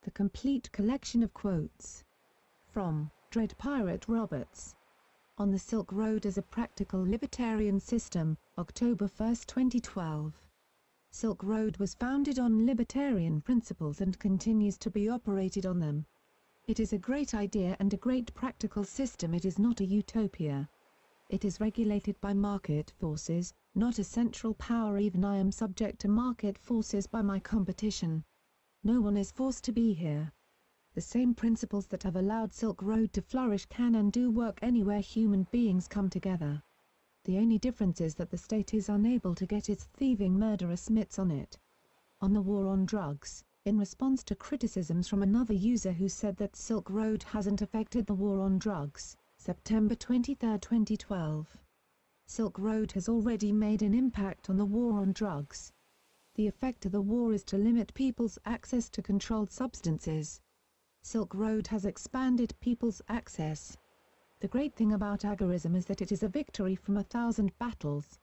The complete collection of quotes. From Dread Pirate Roberts. On the Silk Road as a Practical Libertarian System, October 1, 2012. Silk Road was founded on libertarian principles and continues to be operated on them. It is a great idea and a great practical system. It is not a utopia. It is regulated by market forces, not a central power. Even I am subject to market forces by my competition. No one is forced to be here. The same principles that have allowed Silk Road to flourish can and do work anywhere human beings come together. The only difference is that the state is unable to get its thieving murderous mitts on it. On the war on drugs, in response to criticisms from another user who said that Silk Road hasn't affected the war on drugs, September 23, 2012. Silk Road has already made an impact on the war on drugs. The effect of the war is to limit people's access to controlled substances. Silk Road has expanded people's access. The great thing about agorism is that it is a victory from 1,000 battles.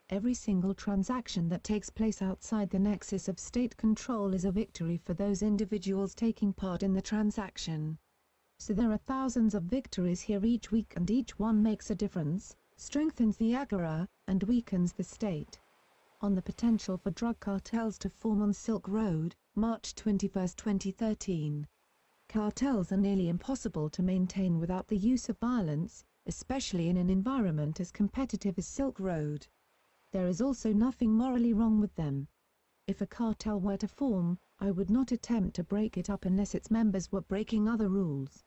Every single transaction that takes place outside the nexus of state control is a victory for those individuals taking part in the transaction. So there are thousands of victories here each week, and each one makes a difference, strengthens the agora, and weakens the state. On the potential for drug cartels to form on Silk Road, March 21, 2013. Cartels are nearly impossible to maintain without the use of violence, especially in an environment as competitive as Silk Road. There is also nothing morally wrong with them. If a cartel were to form, I would not attempt to break it up unless its members were breaking other rules.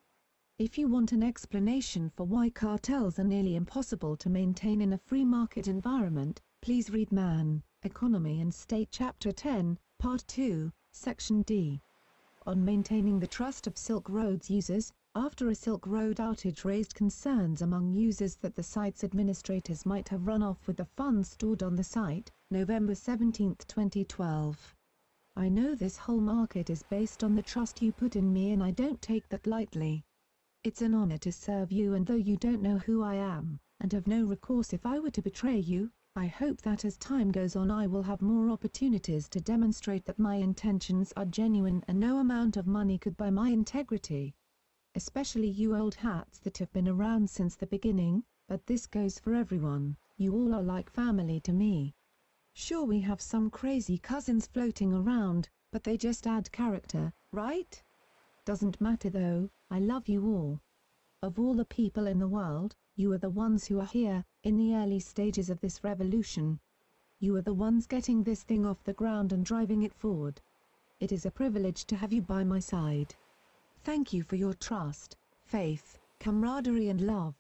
If you want an explanation for why cartels are nearly impossible to maintain in a free market environment, please read Man, Economy and State Chapter 10, Part 2, Section D. On maintaining the trust of Silk Road's users, after a Silk Road outage raised concerns among users that the site's administrators might have run off with the funds stored on the site, November 17, 2012. I know this whole market is based on the trust you put in me, and I don't take that lightly. It's an honor to serve you, and though you don't know who I am, and have no recourse if I were to betray you, I hope that as time goes on I will have more opportunities to demonstrate that my intentions are genuine and no amount of money could buy my integrity. Especially you old hats that have been around since the beginning, but this goes for everyone, you all are like family to me. Sure, we have some crazy cousins floating around, but they just add character, right? Doesn't matter though, I love you all. Of all the people in the world, you are the ones who are here, in the early stages of this revolution. You are the ones getting this thing off the ground and driving it forward. It is a privilege to have you by my side. Thank you for your trust, faith, camaraderie and love.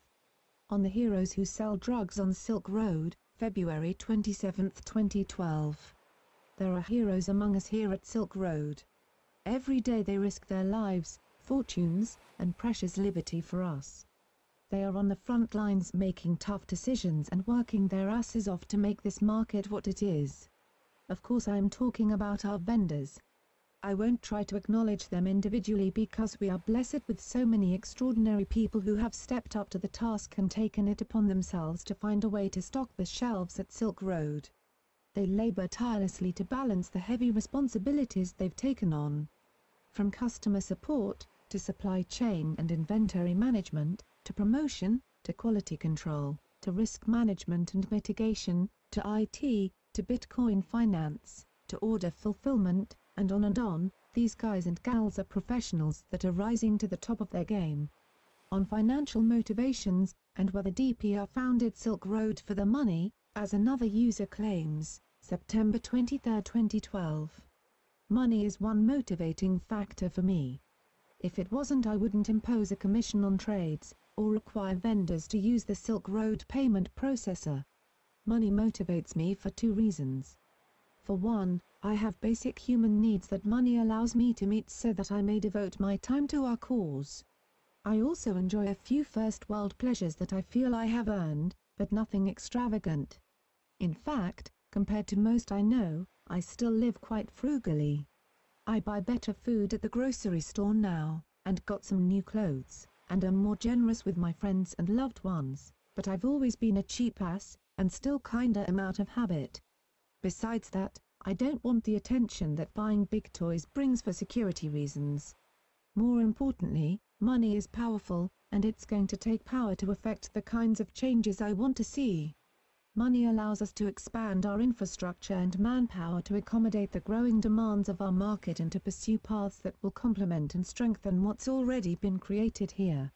On the heroes who sell drugs on Silk Road, February 27, 2012. There are heroes among us here at Silk Road. Every day they risk their lives, fortunes, and precious liberty for us. They are on the front lines making tough decisions and working their asses off to make this market what it is. Of course I am talking about our vendors. I won't try to acknowledge them individually because we are blessed with so many extraordinary people who have stepped up to the task and taken it upon themselves to find a way to stock the shelves at Silk Road. They labor tirelessly to balance the heavy responsibilities they've taken on. From customer support, to supply chain and inventory management, to promotion, to quality control, to risk management and mitigation, to IT, to Bitcoin finance, to order fulfillment, and on, these guys and gals are professionals that are rising to the top of their game. On financial motivations, and whether DPR founded Silk Road for the money, as another user claims, September 23, 2012. Money is one motivating factor for me. If it wasn't, I wouldn't impose a commission on trades, or require vendors to use the Silk Road payment processor. Money motivates me for two reasons. For one, I have basic human needs that money allows me to meet so that I may devote my time to our cause. I also enjoy a few first-world pleasures that I feel I have earned, but nothing extravagant. In fact, compared to most I know, I still live quite frugally. I buy better food at the grocery store now, and got some new clothes, and am more generous with my friends and loved ones, but I've always been a cheap ass, and still kinda am out of habit. Besides that, I don't want the attention that buying big toys brings for security reasons. More importantly, money is powerful, and it's going to take power to affect the kinds of changes I want to see. Money allows us to expand our infrastructure and manpower to accommodate the growing demands of our market and to pursue paths that will complement and strengthen what's already been created here.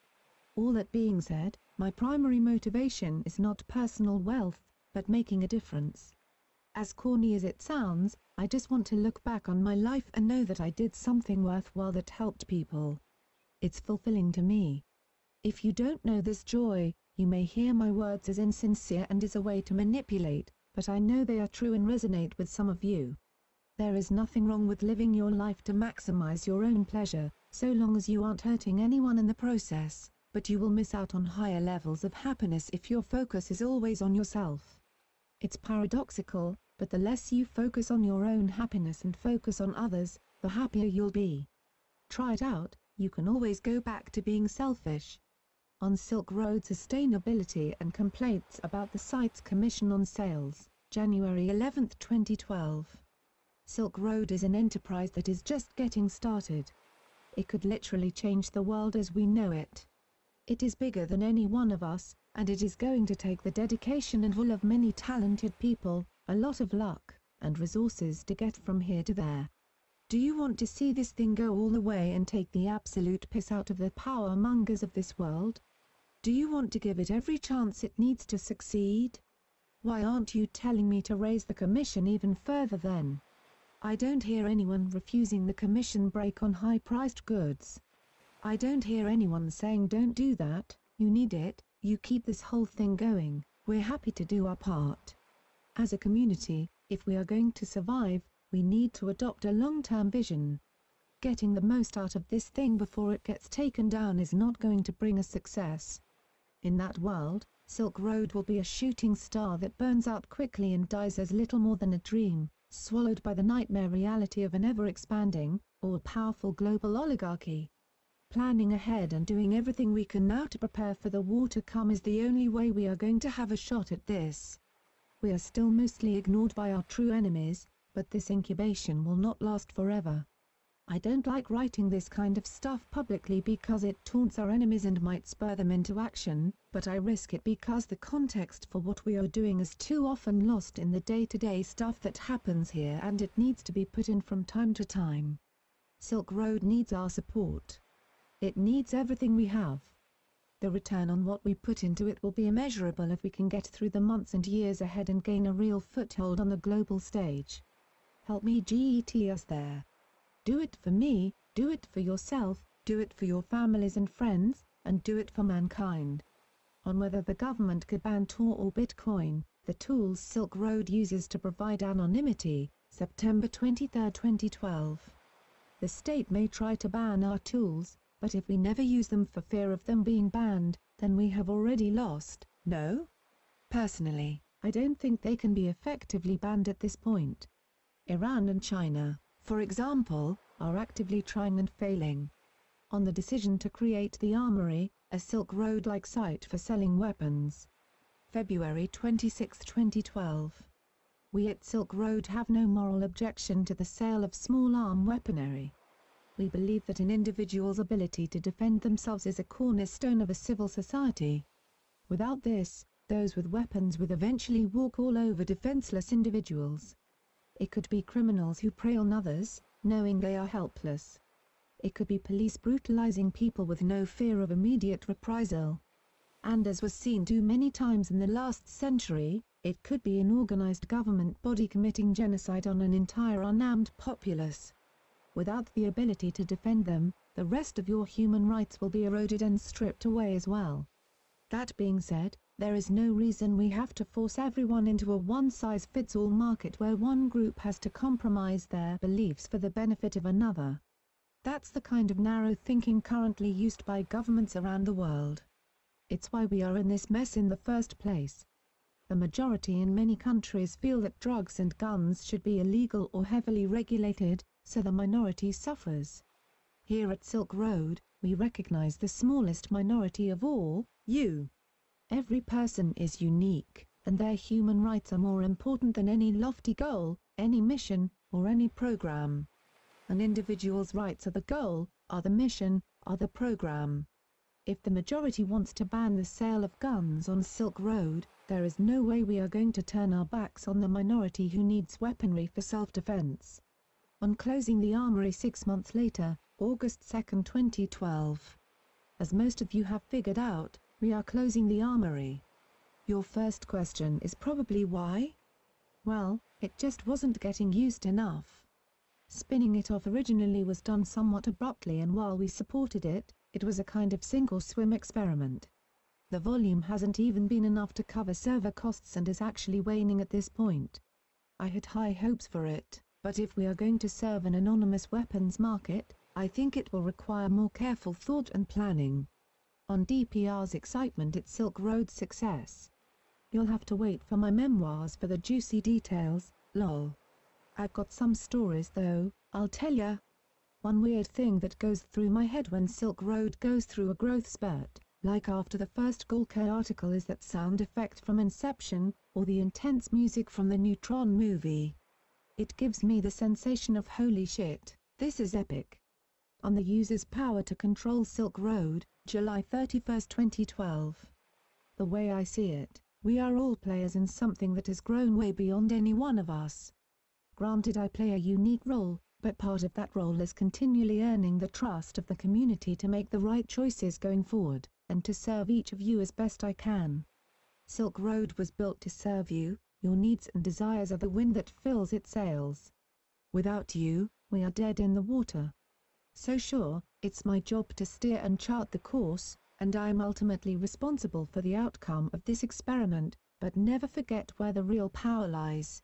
All that being said, my primary motivation is not personal wealth, but making a difference. As corny as it sounds, I just want to look back on my life and know that I did something worthwhile that helped people. It's fulfilling to me. If you don't know this joy, you may hear my words as insincere and as a way to manipulate, but I know they are true and resonate with some of you. There is nothing wrong with living your life to maximize your own pleasure, so long as you aren't hurting anyone in the process, but you will miss out on higher levels of happiness if your focus is always on yourself. It's paradoxical, but the less you focus on your own happiness and focus on others, the happier you'll be. Try it out, you can always go back to being selfish. On Silk Road Sustainability and Complaints about the Site's Commission on Sales, January 11, 2012. Silk Road is an enterprise that is just getting started. It could literally change the world as we know it. It is bigger than any one of us, and it is going to take the dedication and will of many talented people, a lot of luck, and resources to get from here to there. Do you want to see this thing go all the way and take the absolute piss out of the power mongers of this world? Do you want to give it every chance it needs to succeed? Why aren't you telling me to raise the commission even further then? I don't hear anyone refusing the commission break on high-priced goods. I don't hear anyone saying don't do that, you need it, you keep this whole thing going, we're happy to do our part. As a community, if we are going to survive, we need to adopt a long-term vision. Getting the most out of this thing before it gets taken down is not going to bring us success. In that world, Silk Road will be a shooting star that burns out quickly and dies as little more than a dream, swallowed by the nightmare reality of an ever-expanding, all-powerful global oligarchy. Planning ahead and doing everything we can now to prepare for the war to come is the only way we are going to have a shot at this. We are still mostly ignored by our true enemies, but this incubation will not last forever. I don't like writing this kind of stuff publicly because it taunts our enemies and might spur them into action, but I risk it because the context for what we are doing is too often lost in the day-to-day stuff that happens here and it needs to be put in from time to time. Silk Road needs our support. It needs everything we have. The return on what we put into it will be immeasurable if we can get through the months and years ahead and gain a real foothold on the global stage. Help me get us there. Do it for me, do it for yourself, do it for your families and friends, and do it for mankind. On whether the government could ban Tor or Bitcoin, the tools Silk Road uses to provide anonymity, September 23, 2012. The state may try to ban our tools, but if we never use them for fear of them being banned, then we have already lost, no? Personally, I don't think they can be effectively banned at this point. Iran and China, for example, are actively trying and failing. On the decision to create the Armory, a Silk Road-like site for selling weapons. February 26, 2012. We at Silk Road have no moral objection to the sale of small-arm weaponry. We believe that an individual's ability to defend themselves is a cornerstone of a civil society. Without this, those with weapons would eventually walk all over defenseless individuals. It could be criminals who prey on others, knowing they are helpless. It could be police brutalizing people with no fear of immediate reprisal. And as was seen too many times in the last century, it could be an organized government body committing genocide on an entire unarmed populace. Without the ability to defend them, the rest of your human rights will be eroded and stripped away as well. That being said, there is no reason we have to force everyone into a one-size-fits-all market where one group has to compromise their beliefs for the benefit of another. That's the kind of narrow thinking currently used by governments around the world. It's why we are in this mess in the first place. The majority in many countries feel that drugs and guns should be illegal or heavily regulated, so the minority suffers. Here at Silk Road, we recognize the smallest minority of all, you. Every person is unique, and their human rights are more important than any lofty goal, any mission, or any program. An individual's rights are the goal, are the mission, are the program. If the majority wants to ban the sale of guns on Silk Road, there is no way we are going to turn our backs on the minority who needs weaponry for self-defense. On closing the Armory 6 months later, August 2, 2012. As most of you have figured out, we are closing the Armory. Your first question is probably why? Well, it just wasn't getting used enough. Spinning it off originally was done somewhat abruptly, and while we supported it, it was a kind of sink or swim experiment. The volume hasn't even been enough to cover server costs and is actually waning at this point. I had high hopes for it, but if we are going to serve an anonymous weapons market, I think it will require more careful thought and planning. On DPR's excitement at Silk Road's success. You'll have to wait for my memoirs for the juicy details, lol. I've got some stories though, I'll tell ya. One weird thing that goes through my head when Silk Road goes through a growth spurt, like after the first Gawker article, is that sound effect from Inception, or the intense music from the Neutron movie. It gives me the sensation of holy shit, this is epic. On the user's power to control Silk Road, July 31, 2012. The way I see it, we are all players in something that has grown way beyond any one of us. Granted, I play a unique role, but part of that role is continually earning the trust of the community to make the right choices going forward, and to serve each of you as best I can. Silk Road was built to serve you, your needs and desires are the wind that fills its sails. Without you, we are dead in the water. So sure, it's my job to steer and chart the course, and I am ultimately responsible for the outcome of this experiment, but never forget where the real power lies.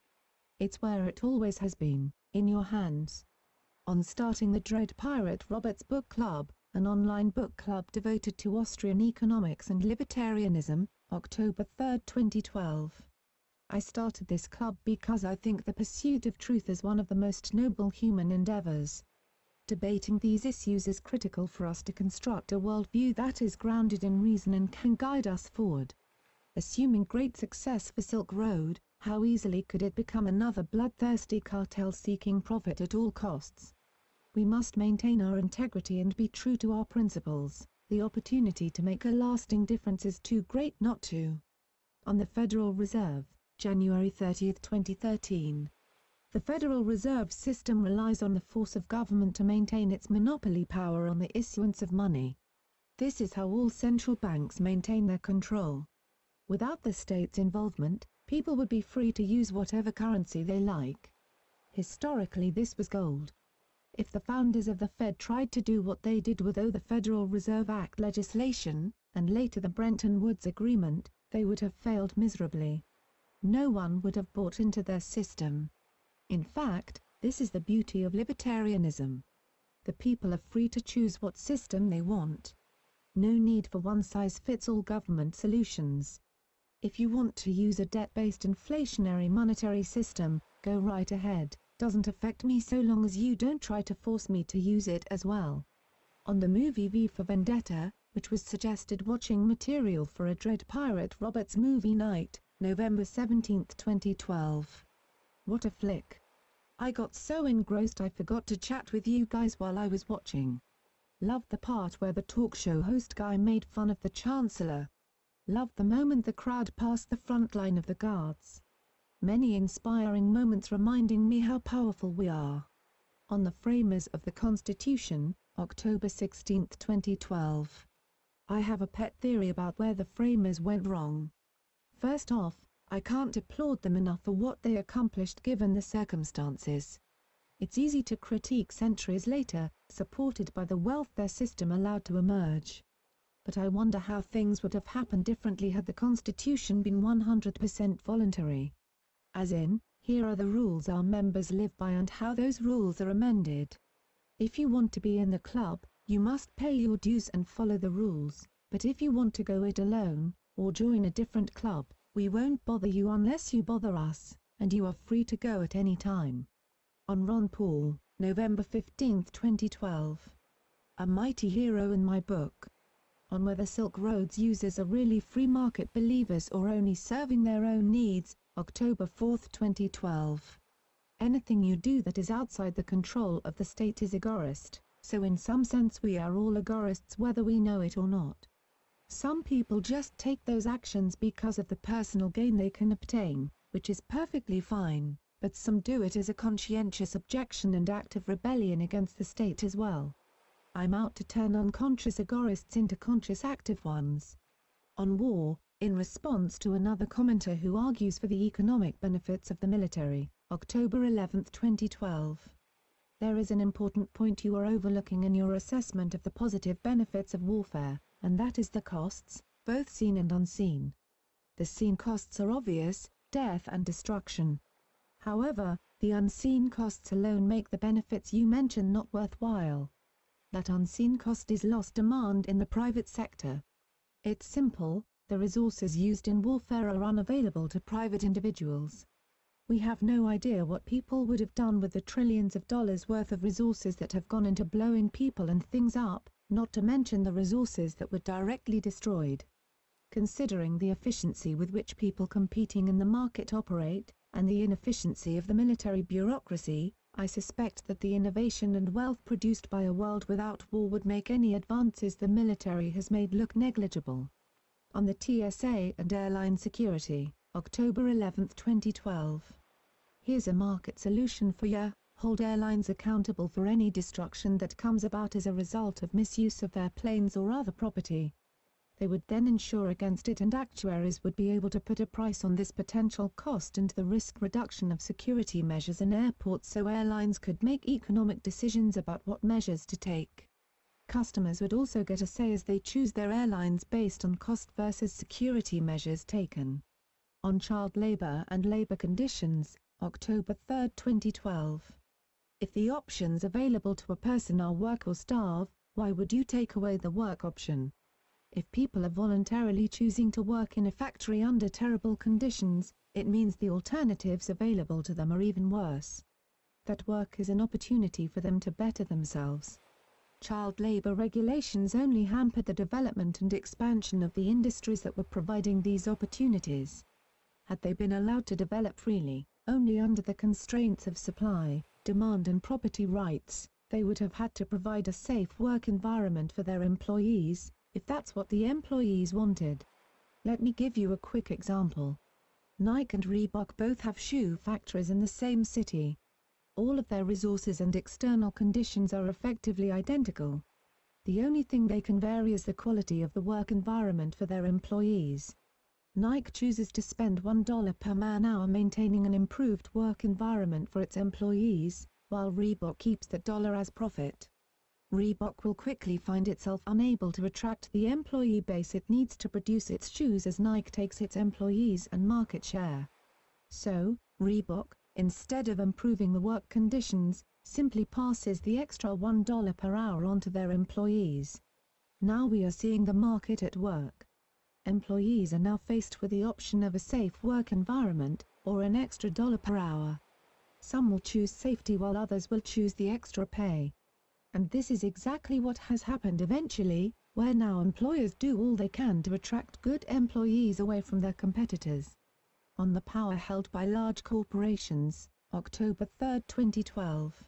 It's where it always has been, in your hands. On starting the Dread Pirate Roberts Book Club, an online book club devoted to Austrian economics and libertarianism, October 3, 2012. I started this club because I think the pursuit of truth is one of the most noble human endeavors. Debating these issues is critical for us to construct a worldview that is grounded in reason and can guide us forward. Assuming great success for Silk Road, how easily could it become another bloodthirsty cartel seeking profit at all costs? We must maintain our integrity and be true to our principles. The opportunity to make a lasting difference is too great not to. On the Federal Reserve, January 30, 2013. The Federal Reserve System relies on the force of government to maintain its monopoly power on the issuance of money. This is how all central banks maintain their control. Without the state's involvement, people would be free to use whatever currency they like. Historically, this was gold. If the founders of the Fed tried to do what they did with the Federal Reserve Act legislation, and later the Bretton Woods Agreement, they would have failed miserably. No one would have bought into their system. In fact, this is the beauty of libertarianism. The people are free to choose what system they want. No need for one-size-fits-all government solutions. If you want to use a debt-based inflationary monetary system, go right ahead, doesn't affect me so long as you don't try to force me to use it as well. On the movie V for Vendetta, which was suggested watching material for a Dread Pirate Roberts movie night, November 17, 2012. What a flick. I got so engrossed I forgot to chat with you guys while I was watching. Loved the part where the talk show host guy made fun of the Chancellor. Loved the moment the crowd passed the front line of the guards. Many inspiring moments reminding me how powerful we are. On the Framers of the Constitution, October 16, 2012. I have a pet theory about where the framers went wrong. First off, I can't applaud them enough for what they accomplished given the circumstances. It's easy to critique centuries later, supported by the wealth their system allowed to emerge. But I wonder how things would have happened differently had the Constitution been 100% voluntary. As in, here are the rules our members live by and how those rules are amended. If you want to be in the club, you must pay your dues and follow the rules, but if you want to go it alone, or join a different club, we won't bother you unless you bother us, and you are free to go at any time. On Ron Paul, November 15, 2012. A mighty hero in my book. On whether Silk Road's users are really free market believers or only serving their own needs, October 4, 2012. Anything you do that is outside the control of the state is agorist, so in some sense we are all agorists whether we know it or not. Some people just take those actions because of the personal gain they can obtain, which is perfectly fine, but some do it as a conscientious objection and act of rebellion against the state as well. I'm out to turn unconscious agorists into conscious active ones. On war, in response to another commenter who argues for the economic benefits of the military, October 11, 2012. There is an important point you are overlooking in your assessment of the positive benefits of warfare, and that is the costs, both seen and unseen. The seen costs are obvious: death and destruction. However, the unseen costs alone make the benefits you mention not worthwhile. That unseen cost is lost demand in the private sector. It's simple: the resources used in warfare are unavailable to private individuals. We have no idea what people would have done with the trillions of dollars worth of resources that have gone into blowing people and things up, not to mention the resources that were directly destroyed. Considering the efficiency with which people competing in the market operate, and the inefficiency of the military bureaucracy, I suspect that the innovation and wealth produced by a world without war would make any advances the military has made look negligible. On the TSA and airline security, October 11, 2012. Here's a market solution for you: hold airlines accountable for any destruction that comes about as a result of misuse of their planes or other property. They would then insure against it, and actuaries would be able to put a price on this potential cost and the risk reduction of security measures in airports so airlines could make economic decisions about what measures to take. Customers would also get a say as they choose their airlines based on cost versus security measures taken. On child labor and labor conditions, October 3, 2012. If the options available to a person are work or starve, why would you take away the work option? If people are voluntarily choosing to work in a factory under terrible conditions, it means the alternatives available to them are even worse. That work is an opportunity for them to better themselves. Child labor regulations only hampered the development and expansion of the industries that were providing these opportunities. Had they been allowed to develop freely, only under the constraints of supply, demand and property rights, they would have had to provide a safe work environment for their employees, if that's what the employees wanted. Let me give you a quick example. Nike and Reebok both have shoe factories in the same city. All of their resources and external conditions are effectively identical. The only thing they can vary is the quality of the work environment for their employees. Nike chooses to spend $1 per man-hour maintaining an improved work environment for its employees, while Reebok keeps that dollar as profit. Reebok will quickly find itself unable to attract the employee base it needs to produce its shoes as Nike takes its employees and market share. So, Reebok, instead of improving the work conditions, simply passes the extra $1 per hour on to their employees. Now we are seeing the market at work. Employees are now faced with the option of a safe work environment, or an extra $1 per hour. Some will choose safety while others will choose the extra pay. And this is exactly what has happened eventually, where now employers do all they can to attract good employees away from their competitors. On the power held by large corporations, October 3, 2012.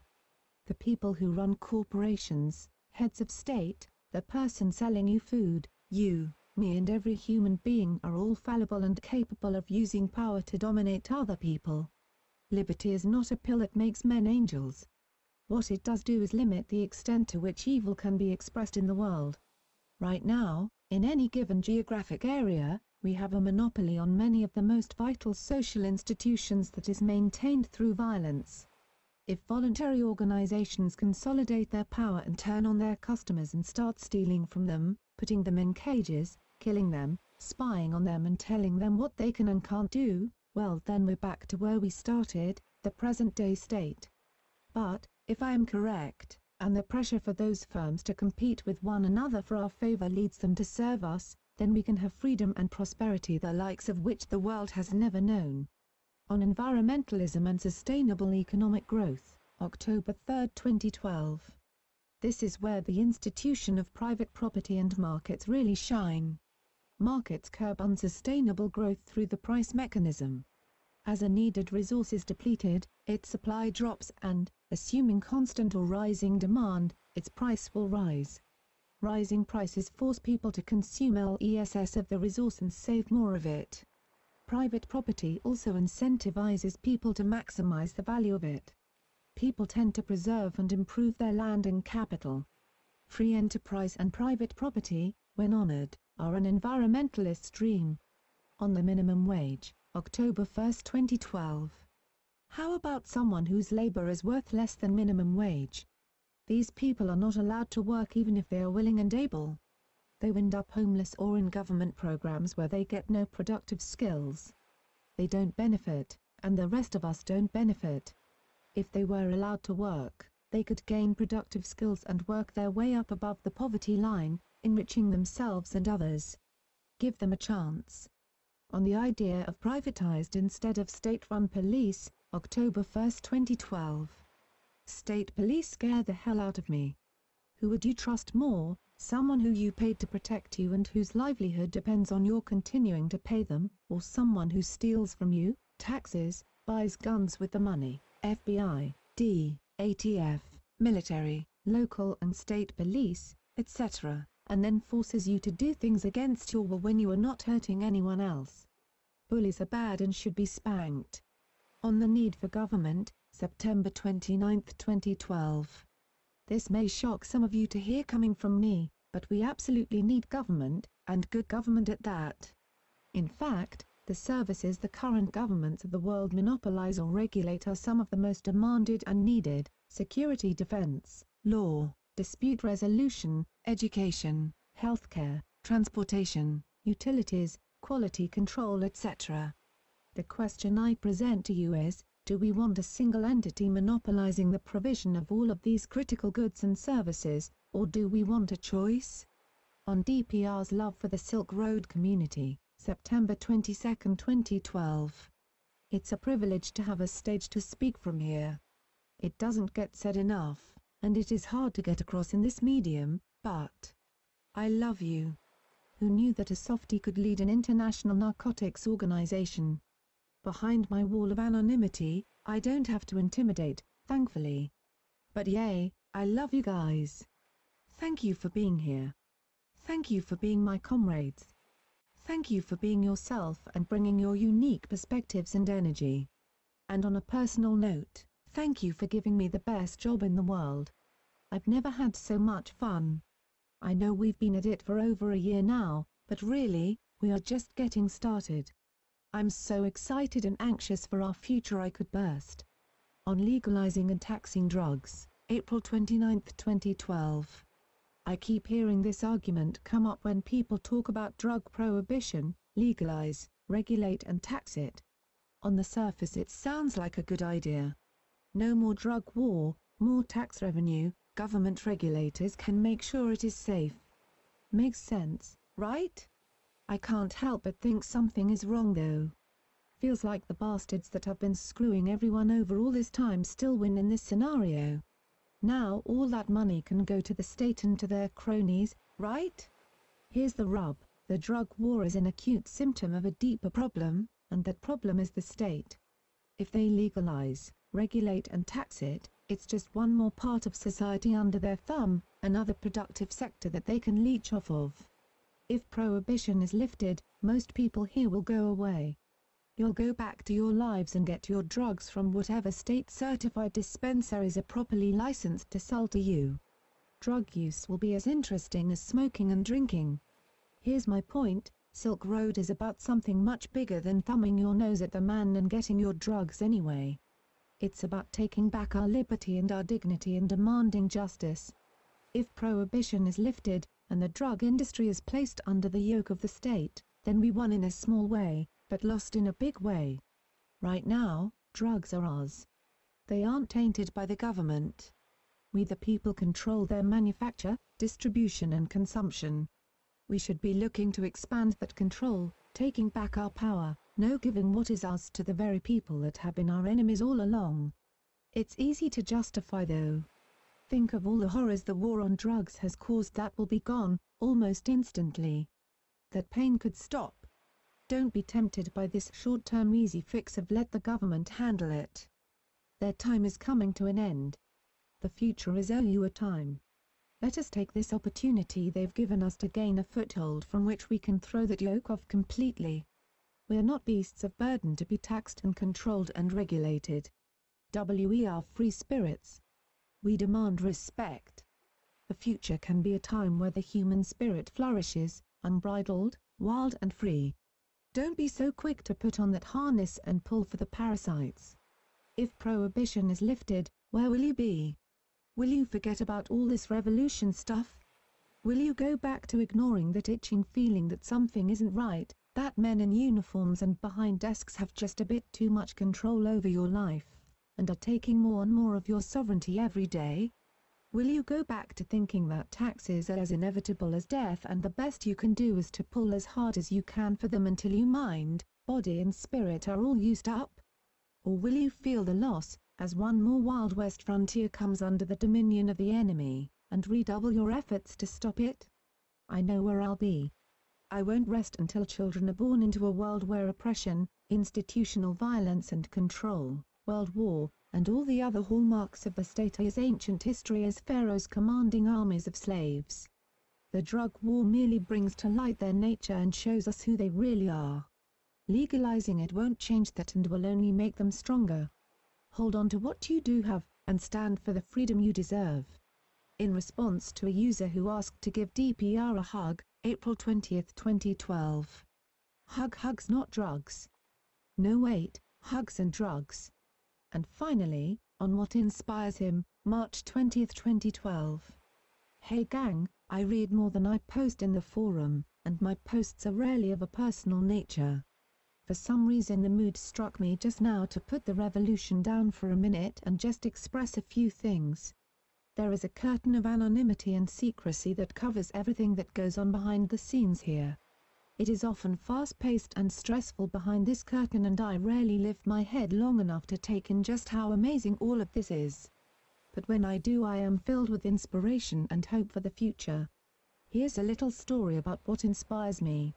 The people who run corporations, heads of state, the person selling you food, you, me and every human being are all fallible and capable of using power to dominate other people. Liberty is not a pill that makes men angels. What it does do is limit the extent to which evil can be expressed in the world. Right now, in any given geographic area, we have a monopoly on many of the most vital social institutions that is maintained through violence. If voluntary organizations consolidate their power and turn on their customers and start stealing from them, putting them in cages, killing them, spying on them and telling them what they can and can't do, well then we're back to where we started, the present-day state. But, if I am correct, and the pressure for those firms to compete with one another for our favor leads them to serve us, then we can have freedom and prosperity the likes of which the world has never known. On Environmentalism and Sustainable Economic Growth, October 3, 2012. This is where the institution of private property and markets really shine. Markets curb unsustainable growth through the price mechanism. As a needed resource is depleted, its supply drops and, assuming constant or rising demand, its price will rise. Rising prices force people to consume less of the resource and save more of it. Private property also incentivizes people to maximize the value of it. People tend to preserve and improve their land and capital. Free enterprise and private property, when honored, are an environmentalist's dream. On the minimum wage, October 1, 2012. How about someone whose labor is worth less than minimum wage? These people are not allowed to work even if they are willing and able. They wind up homeless or in government programs where they get no productive skills. They don't benefit, and the rest of us don't benefit. If they were allowed to work, they could gain productive skills and work their way up above the poverty line, enriching themselves and others. Give them a chance. On the idea of privatized instead of state-run police, October 1, 2012. State police scare the hell out of me. Who would you trust more, someone who you paid to protect you and whose livelihood depends on your continuing to pay them, or someone who steals from you, taxes, buys guns with the money, FBI, ATF, military, local and state police, etc., and then forces you to do things against your will when you are not hurting anyone else? Bullies are bad and should be spanked. On the need for government, September 29, 2012. This may shock some of you to hear coming from me, but we absolutely need government, and good government at that. In fact, the services the current governments of the world monopolize or regulate are some of the most demanded and needed: security, defense, law, dispute resolution, education, healthcare, transportation, utilities, quality control, etc. The question I present to you is, do we want a single entity monopolizing the provision of all of these critical goods and services, or do we want a choice? On DPR's love for the Silk Road community, September 22, 2012. It's a privilege to have a stage to speak from here. It doesn't get said enough, and it is hard to get across in this medium, but I love you. Who knew that a softie could lead an international narcotics organization? Behind my wall of anonymity, I don't have to intimidate, thankfully. But yay, I love you guys. Thank you for being here. Thank you for being my comrades. Thank you for being yourself and bringing your unique perspectives and energy. And on a personal note, thank you for giving me the best job in the world. I've never had so much fun. I know we've been at it for over a year now, but really, we are just getting started. I'm so excited and anxious for our future I could burst. On legalizing and taxing drugs, April 29, 2012. I keep hearing this argument come up when people talk about drug prohibition: legalize, regulate and tax it. On the surface it sounds like a good idea. No more drug war, more tax revenue, government regulators can make sure it is safe. Makes sense, right? I can't help but think something is wrong though. Feels like the bastards that have been screwing everyone over all this time still win in this scenario. Now all that money can go to the state and to their cronies, right? Here's the rub: the drug war is an acute symptom of a deeper problem, and that problem is the state. If they legalize, regulate and tax it, it's just one more part of society under their thumb, another productive sector that they can leech off of. If prohibition is lifted, most people here will go away. You'll go back to your lives and get your drugs from whatever state-certified dispensaries are properly licensed to sell to you. Drug use will be as interesting as smoking and drinking. Here's my point: Silk Road is about something much bigger than thumbing your nose at the man and getting your drugs anyway. It's about taking back our liberty and our dignity and demanding justice. If prohibition is lifted, and the drug industry is placed under the yoke of the state, then we won in a small way, but lost in a big way. Right now, drugs are ours. They aren't tainted by the government. We the people control their manufacture, distribution and consumption. We should be looking to expand that control, taking back our power, no giving what is ours to the very people that have been our enemies all along. It's easy to justify though. Think of all the horrors the war on drugs has caused that will be gone, almost instantly. That pain could stop. Don't be tempted by this short-term easy fix of let the government handle it. Their time is coming to an end. The future is your time. Let us take this opportunity they've given us to gain a foothold from which we can throw that yoke off completely. We're not beasts of burden to be taxed and controlled and regulated. We are free spirits. We demand respect. The future can be a time where the human spirit flourishes, unbridled, wild and free. Don't be so quick to put on that harness and pull for the parasites. If prohibition is lifted, where will you be? Will you forget about all this revolution stuff? Will you go back to ignoring that itching feeling that something isn't right, that men in uniforms and behind desks have just a bit too much control over your life, and are taking more and more of your sovereignty every day? Will you go back to thinking that taxes are as inevitable as death and the best you can do is to pull as hard as you can for them until your mind, body and spirit are all used up? Or will you feel the loss, as one more Wild West frontier comes under the dominion of the enemy, and redouble your efforts to stop it? I know where I'll be. I won't rest until children are born into a world where oppression, institutional violence and control, world war, and all the other hallmarks of the state are as ancient history as pharaohs commanding armies of slaves. The drug war merely brings to light their nature and shows us who they really are. Legalizing it won't change that and will only make them stronger. Hold on to what you do have, and stand for the freedom you deserve. In response to a user who asked to give DPR a hug, April 20, 2012. Hugs not drugs. No wait, hugs and drugs. And finally, on what inspires him, March 20, 2012. Hey gang, I read more than I post in the forum, and my posts are rarely of a personal nature. For some reason the mood struck me just now to put the revolution down for a minute and just express a few things. There is a curtain of anonymity and secrecy that covers everything that goes on behind the scenes here. It is often fast-paced and stressful behind this curtain and I rarely lift my head long enough to take in just how amazing all of this is. But when I do I am filled with inspiration and hope for the future. Here's a little story about what inspires me.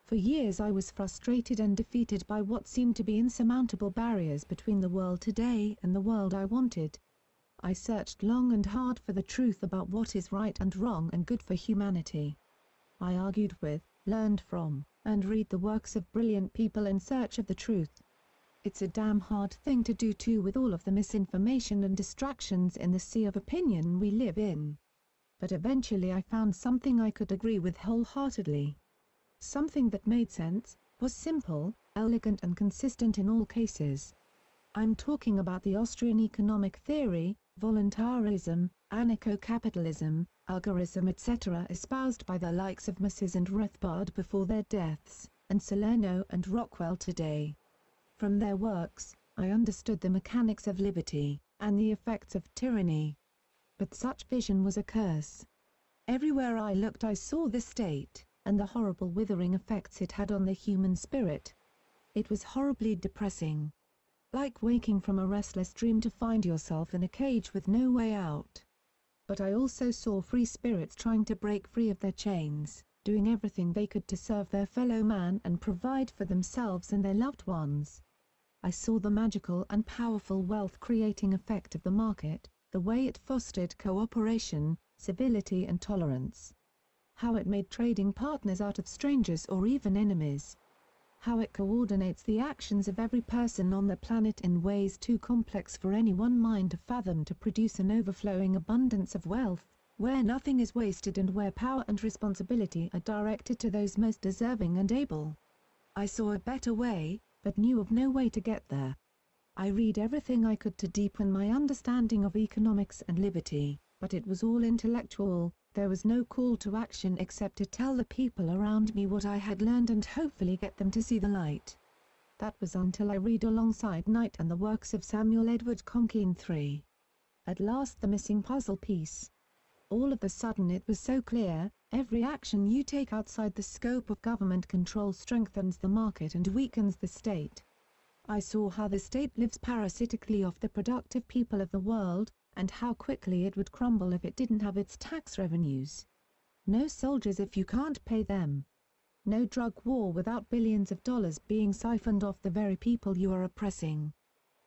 For years I was frustrated and defeated by what seemed to be insurmountable barriers between the world today and the world I wanted. I searched long and hard for the truth about what is right and wrong and good for humanity. I argued with, learned from, and read the works of brilliant people in search of the truth. It's a damn hard thing to do too with all of the misinformation and distractions in the sea of opinion we live in. But eventually I found something I could agree with wholeheartedly. Something that made sense, was simple, elegant and consistent in all cases. I'm talking about the Austrian economic theory, voluntarism, anarcho-capitalism, agorism etc. espoused by the likes of Mises and Rothbard before their deaths, and Salerno and Rockwell today. From their works, I understood the mechanics of liberty, and the effects of tyranny. But such vision was a curse. Everywhere I looked I saw the state, and the horrible withering effects it had on the human spirit. It was horribly depressing. Like waking from a restless dream to find yourself in a cage with no way out. But I also saw free spirits trying to break free of their chains, doing everything they could to serve their fellow man and provide for themselves and their loved ones. I saw the magical and powerful wealth-creating effect of the market, the way it fostered cooperation, civility and tolerance. How it made trading partners out of strangers or even enemies. How it coordinates the actions of every person on the planet in ways too complex for any one mind to fathom to produce an overflowing abundance of wealth, where nothing is wasted and where power and responsibility are directed to those most deserving and able. I saw a better way, but knew of no way to get there. I read everything I could to deepen my understanding of economics and liberty, but it was all intellectual. There was no call to action except to tell the people around me what I had learned and hopefully get them to see the light. That was until I read alongside Knight and the works of Samuel Edward Conkin III. At last the missing puzzle piece. All of a sudden it was so clear, every action you take outside the scope of government control strengthens the market and weakens the state. I saw how the state lives parasitically off the productive people of the world, and how quickly it would crumble if it didn't have its tax revenues. No soldiers if you can't pay them. No drug war without billions of dollars being siphoned off the very people you are oppressing.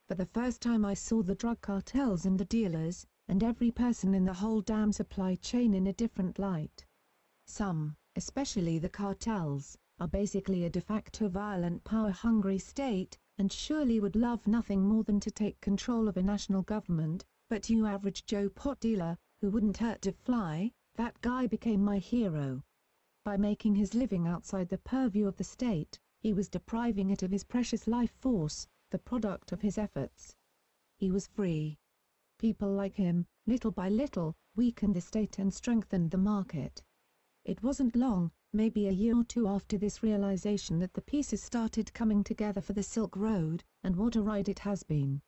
For the first time I saw the drug cartels and the dealers, and every person in the whole damn supply chain in a different light. Some, especially the cartels, are basically a de facto violent power-hungry state, and surely would love nothing more than to take control of a national government, but you average Joe pot dealer, who wouldn't hurt to fly, that guy became my hero. By making his living outside the purview of the state, he was depriving it of his precious life force, the product of his efforts. He was free. People like him, little by little, weakened the state and strengthened the market. It wasn't long, maybe a year or two after this realization, that the pieces started coming together for the Silk Road, and what a ride it has been.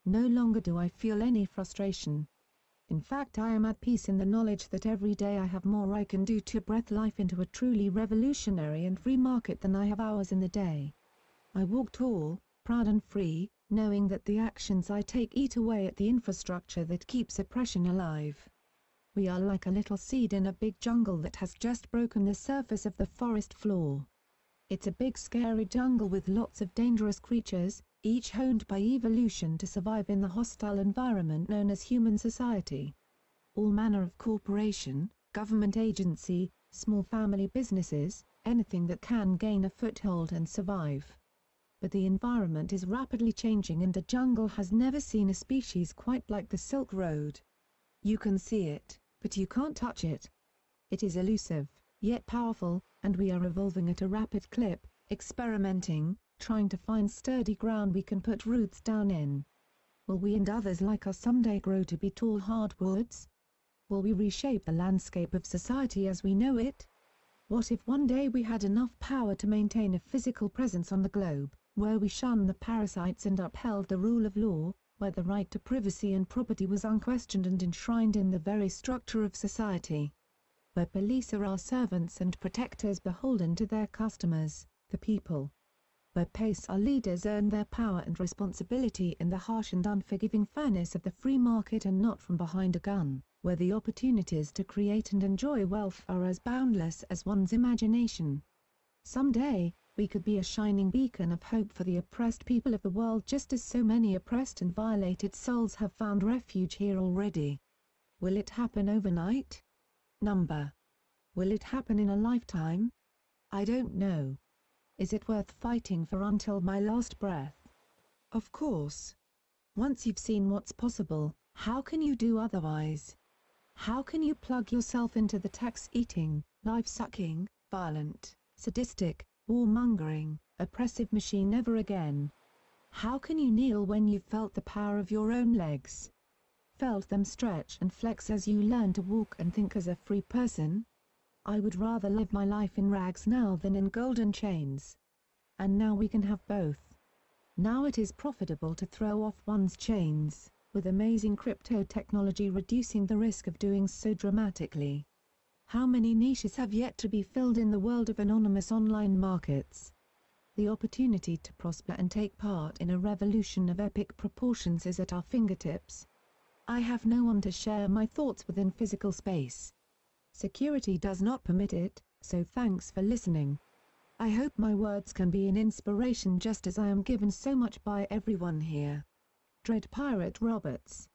No longer do I feel any frustration. In fact, I am at peace in the knowledge that every day I have more I can do to breathe life into a truly revolutionary and free market than I have hours in the day. I walk tall, proud and free, knowing that the actions I take eat away at the infrastructure that keeps oppression alive. We are like a little seed in a big jungle that has just broken the surface of the forest floor. It's a big scary jungle with lots of dangerous creatures, each honed by evolution to survive in the hostile environment known as human society. All manner of corporation, government agency, small family businesses, anything that can gain a foothold and survive. But the environment is rapidly changing and the jungle has never seen a species quite like the Silk Road. You can see it, but you can't touch it. It is elusive, yet powerful, and we are evolving at a rapid clip, experimenting, trying to find sturdy ground we can put roots down in. Will we and others like us someday grow to be tall hardwoods? Will we reshape the landscape of society as we know it? What if one day we had enough power to maintain a physical presence on the globe, where we shunned the parasites and upheld the rule of law, where the right to privacy and property was unquestioned and enshrined in the very structure of society? Where police are our servants and protectors beholden to their customers, the people. Where pace our leaders earn their power and responsibility in the harsh and unforgiving fairness of the free market and not from behind a gun, where the opportunities to create and enjoy wealth are as boundless as one's imagination. Someday, we could be a shining beacon of hope for the oppressed people of the world, just as so many oppressed and violated souls have found refuge here already. Will it happen overnight? Number. Will it happen in a lifetime? I don't know. Is it worth fighting for until my last breath? Of course. Once you've seen what's possible, how can you do otherwise? How can you plug yourself into the tax-eating, life-sucking, violent, sadistic, warmongering, oppressive machine ever again? How can you kneel when you've felt the power of your own legs? Felt them stretch and flex as you learn to walk and think as a free person? I would rather live my life in rags now than in golden chains. And now we can have both. Now it is profitable to throw off one's chains, with amazing crypto technology reducing the risk of doing so dramatically. How many niches have yet to be filled in the world of anonymous online markets? The opportunity to prosper and take part in a revolution of epic proportions is at our fingertips. I have no one to share my thoughts within physical space. Security does not permit it, so thanks for listening. I hope my words can be an inspiration just as I am given so much by everyone here. Dread Pirate Roberts.